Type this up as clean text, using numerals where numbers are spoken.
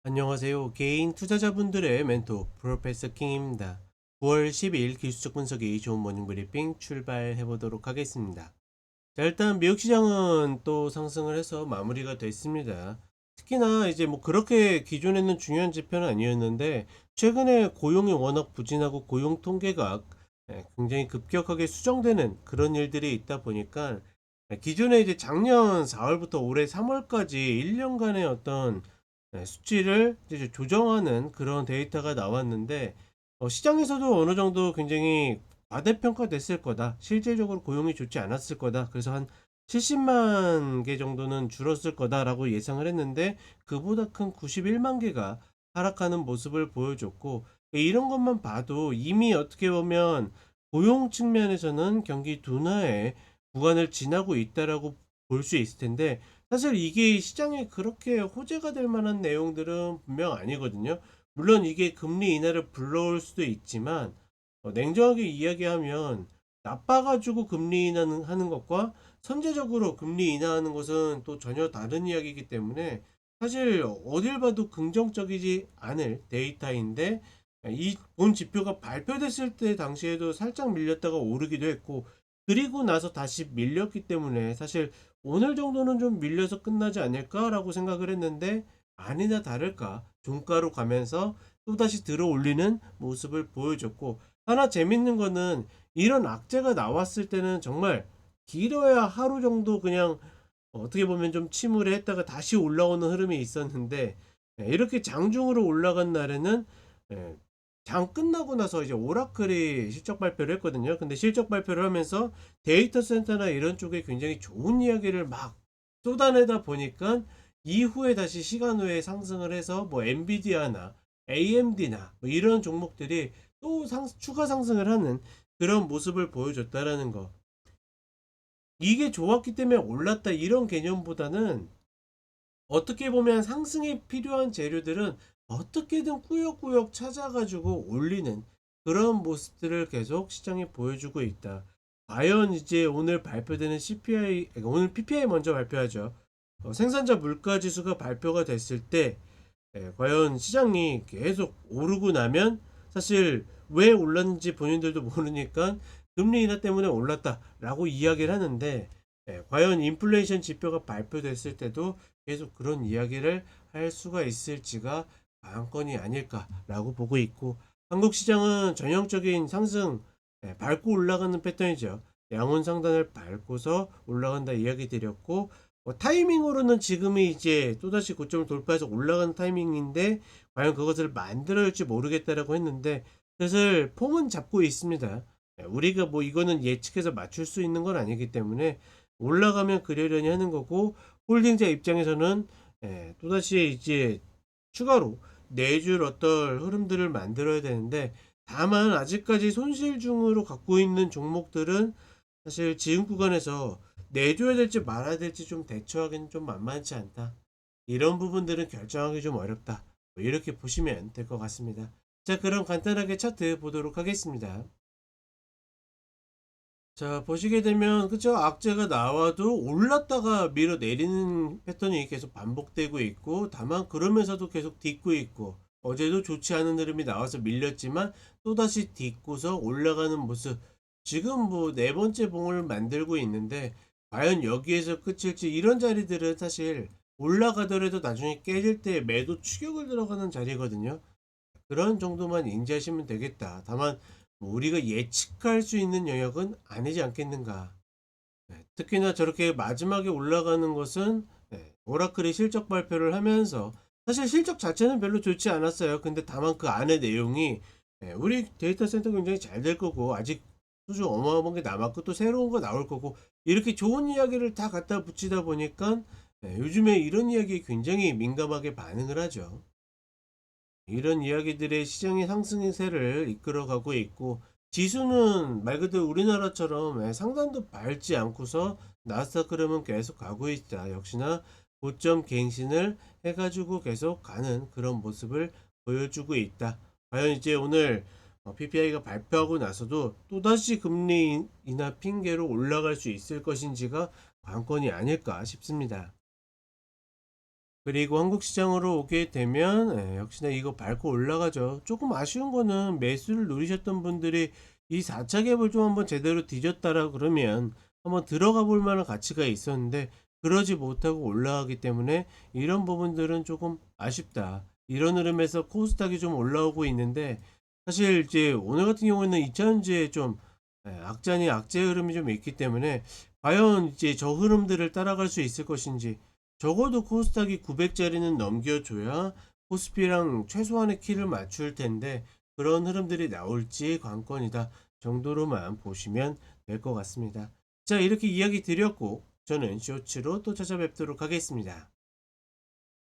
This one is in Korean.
안녕하세요. 개인 투자자분들의 멘토 프로페서 킹입니다. 9월 10일 기술적 분석이 좋은 모닝 브리핑 출발해 보도록 하겠습니다. 자, 일단 미국 시장은 또 상승을 해서 마무리가 됐습니다. 특히나 이제 뭐 그렇게 기존에는 중요한 지표는 아니었는데 최근에 고용이 워낙 부진하고 고용 통계가 굉장히 급격하게 수정되는 그런 일들이 있다 보니까 기존에 이제 작년 4월부터 올해 3월까지 1년간의 어떤 수치를 이제 조정하는 그런 데이터가 나왔는데 시장에서도 어느 정도 굉장히 과대평가됐을 거다. 실질적으로 고용이 좋지 않았을 거다. 그래서 한 70만 개 정도는 줄었을 거다라고 예상을 했는데 그보다 큰 91만 개가 하락하는 모습을 보여줬고 이런 것만 봐도 이미 어떻게 보면 고용 측면에서는 경기 둔화의 구간을 지나고 있다라고 볼 수 있을 텐데 사실 이게 시장에 그렇게 호재가 될 만한 내용들은 분명 아니거든요. 물론 이게 금리 인하를 불러올 수도 있지만 냉정하게 이야기하면 나빠 가지고 금리 인하는 하는 것과 선제적으로 금리 인하하는 것은 또 전혀 다른 이야기이기 때문에 사실 어딜 봐도 긍정적이지 않을 데이터인데 이 본 지표가 발표됐을 때 당시에도 살짝 밀렸다가 오르기도 했고 그리고 나서 다시 밀렸기 때문에 사실 오늘 정도는 좀 밀려서 끝나지 않을까라고 생각을 했는데 아니나 다를까 종가로 가면서 또다시 들어 올리는 모습을 보여줬고 하나 재밌는 거는 이런 악재가 나왔을 때는 정말 길어야 하루 정도 그냥 어떻게 보면 좀 침울해 했다가 다시 올라오는 흐름이 있었는데 이렇게 장중으로 올라간 날에는 예, 장 끝나고 나서 이제 오라클이 실적 발표를 했거든요. 근데 실적 발표를 하면서 데이터 센터나 이런 쪽에 굉장히 좋은 이야기를 막 쏟아내다 보니까 이후에 다시 시간 후에 상승을 해서 뭐 엔비디아나 AMD나 뭐 이런 종목들이 또 추가 상승을 하는 그런 모습을 보여줬다라는 거. 이게 좋았기 때문에 올랐다 이런 개념보다는 어떻게 보면 상승에 필요한 재료들은 어떻게든 꾸역꾸역 찾아가지고 올리는 그런 모습들을 계속 시장에 보여주고 있다. 과연 이제 오늘 발표되는 CPI, 오늘 PPI 먼저 발표하죠. 생산자 물가 지수가 발표가 됐을 때 과연 시장이 계속 오르고 나면 사실 왜 올랐는지 본인들도 모르니까 금리 인하 때문에 올랐다라고 이야기를 하는데 과연 인플레이션 지표가 발표됐을 때도 계속 그런 이야기를 할 수가 있을지가 관건이 아닐까라고 보고 있고 한국 시장은 전형적인 상승 밟고 올라가는 패턴이죠. 양원 상단을 밟고서 올라간다 이야기 드렸고 타이밍으로는 지금이 이제 또다시 고점을 돌파해서 올라가는 타이밍인데 과연 그것을 만들어낼지 모르겠다라고 했는데 사실 폼은 잡고 있습니다. 우리가 뭐 이거는 예측해서 맞출 수 있는 건 아니기 때문에 올라가면 그러려니 하는 거고 홀딩자 입장에서는 또다시 이제 추가로 내줄 어떤 흐름들을 만들어야 되는데 다만 아직까지 손실 중으로 갖고 있는 종목들은 사실 지금 구간에서 내줘야 될지 말아야 될지 좀 대처하기는 좀 만만치 않다. 이런 부분들은 결정하기 좀 어렵다. 뭐 이렇게 보시면 될 것 같습니다. 자, 그럼 간단하게 차트 보도록 하겠습니다. 자, 보시게 되면 그쵸, 악재가 나와도 올랐다가 밀어내리는 패턴이 계속 반복되고 있고 다만 그러면서도 계속 딛고 있고 어제도 좋지 않은 흐름이 나와서 밀렸지만 또다시 딛고서 올라가는 모습. 지금 뭐 네 번째 봉을 만들고 있는데 과연 여기에서 끝일지. 이런 자리들은 사실 올라가더라도 나중에 깨질 때 매도 추격을 들어가는 자리거든요. 그런 정도만 인지하시면 되겠다. 다만 뭐 우리가 예측할 수 있는 영역은 아니지 않겠는가. 특히나 저렇게 마지막에 올라가는 것은 오라클이 실적 발표를 하면서 사실 실적 자체는 별로 좋지 않았어요. 근데 다만 그 안에 내용이 우리 데이터 센터 굉장히 잘 될 거고 아직 수주 어마어마한 게 남았고 또 새로운 거 나올 거고 이렇게 좋은 이야기를 다 갖다 붙이다 보니까 요즘에 이런 이야기에 굉장히 민감하게 반응을 하죠. 이런 이야기들의 시장의 상승세를 이끌어가고 있고 지수는 말 그대로 우리나라처럼 상단도 밟지 않고서 나스닥 흐름은 계속 가고 있다. 역시나 고점 갱신을 해가지고 계속 가는 그런 모습을 보여주고 있다. 과연 이제 오늘 PPI가 발표하고 나서도 또다시 금리 인하 핑계로 올라갈 수 있을 것인지가 관건이 아닐까 싶습니다. 그리고 한국 시장으로 오게 되면 역시나 이거 밟고 올라가죠. 조금 아쉬운 거는 매수를 누리셨던 분들이 이 4차 갭을 좀 한번 제대로 뒤졌다라 그러면 한번 들어가 볼 만한 가치가 있었는데 그러지 못하고 올라가기 때문에 이런 부분들은 조금 아쉽다. 이런 흐름에서 코스닥이 좀 올라오고 있는데 사실 이제 오늘 같은 경우에는 2차전지에 좀 악재니 악재 흐름이 좀 있기 때문에 과연 이제 저 흐름들을 따라갈 수 있을 것인지 적어도 코스닥이 900짜리는 넘겨줘야 코스피랑 최소한의 키를 맞출 텐데 그런 흐름들이 나올지 관건이다 정도로만 보시면 될 것 같습니다. 자, 이렇게 이야기 드렸고 저는 쇼츠로 또 찾아뵙도록 하겠습니다.